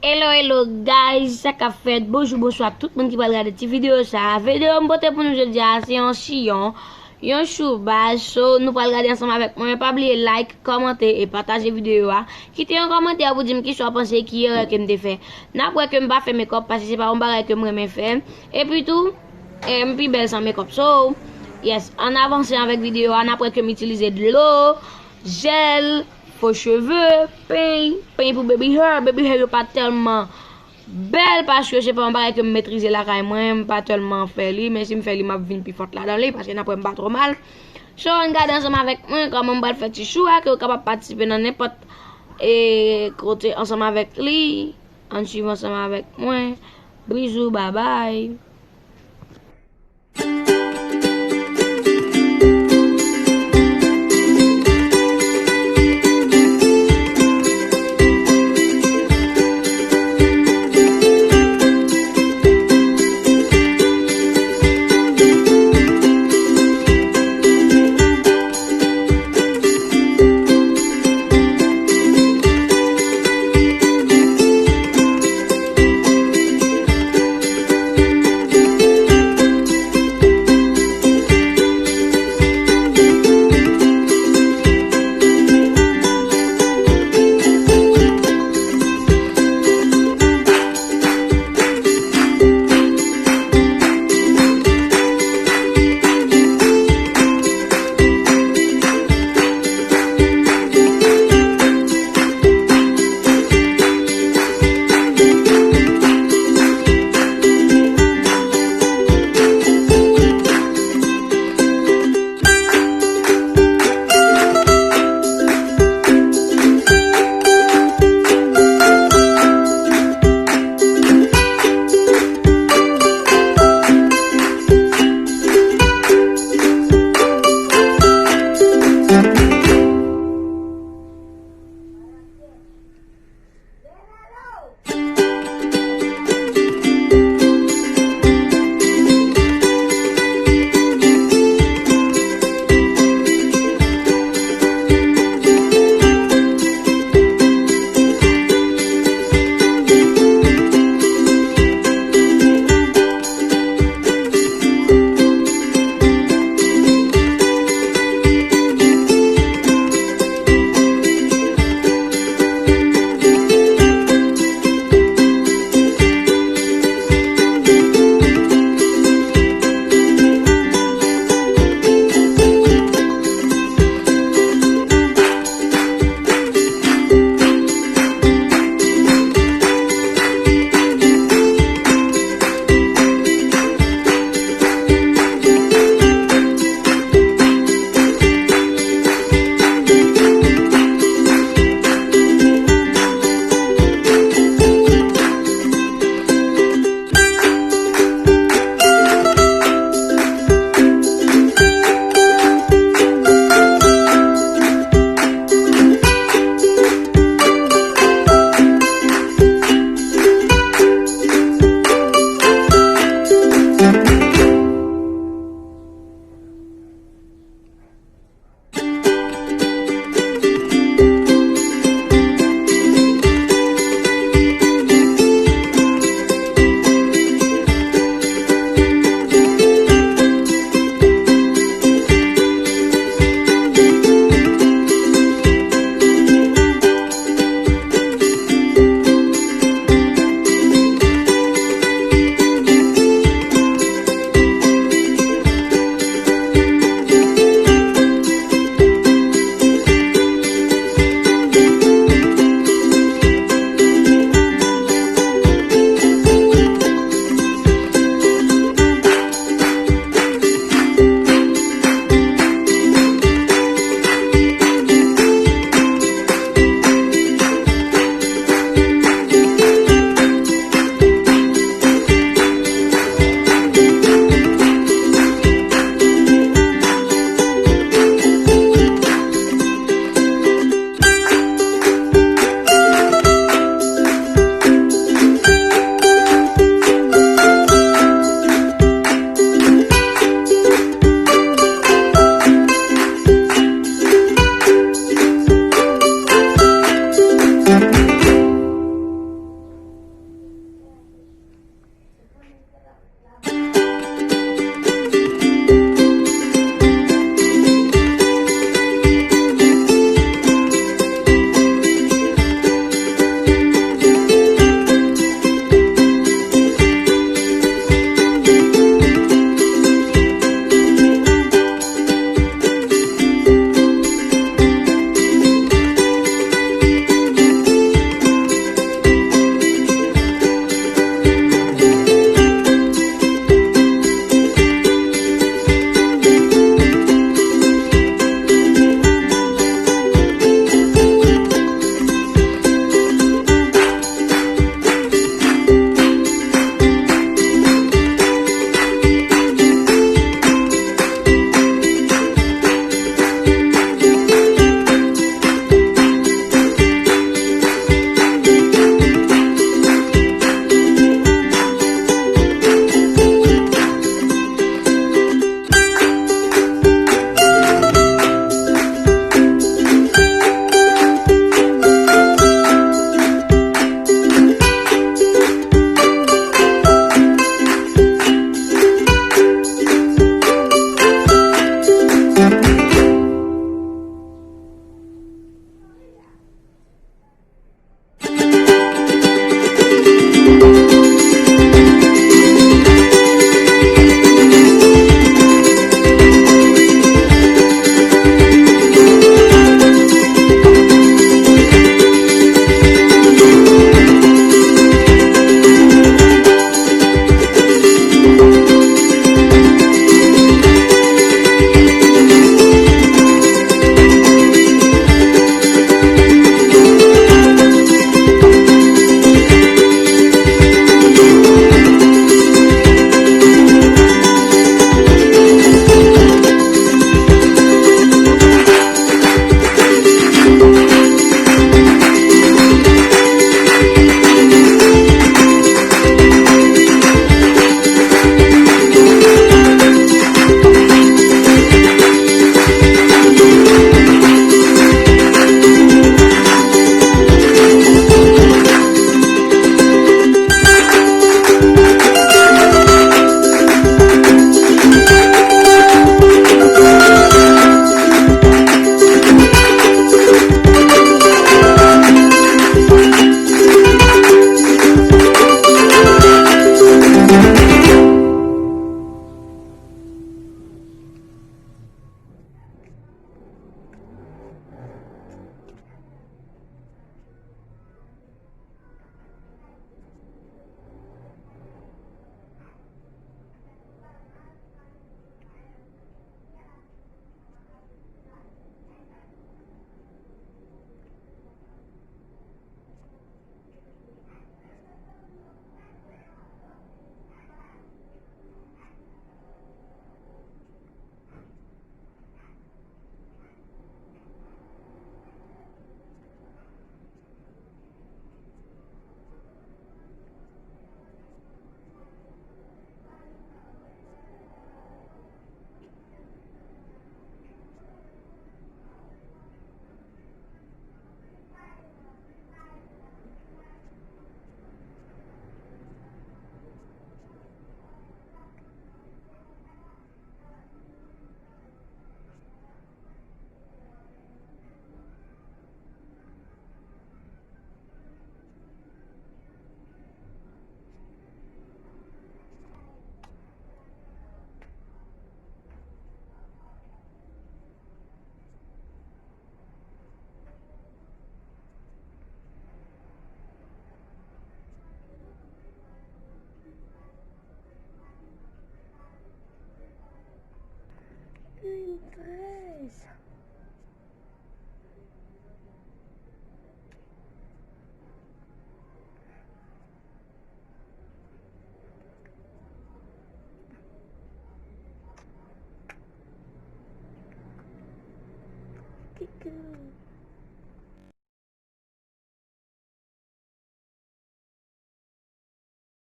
Hello guys, ça qu'a fait bonjour tout le monde qui va regarder cette vidéo ça. Vidéo m'bote pour nous jeudi c'est un chillon, un choubage. So nous va regarder ensemble avec moi. Pas oublier like, commenter et partager vidéo a. Quittez un commentaire pour dire qui soit pensé qui erreur que me fait. N'après que m'pas fait make-up parce que c'est pas un bagage que moi me faire. Et puis tout, m'pi belle sans make-up. So, yes, en avançant avec vidéo, après que m'utiliser de l'eau, gel, faux cheveux, pain pour baby hair pas tellement belle parce que c'est pas un bagage que me maîtriser la caille moi pas tellement fait li mais si me fait li m'a vinn plus forte là dans li parce que n'a pas trop mal. So on garde ensemble avec moi comment on va faire petit choix que capable participer dans n'importe et côté ensemble avec lui en suivant ensemble avec moi. Bisous, bye bye. guys. Kiku.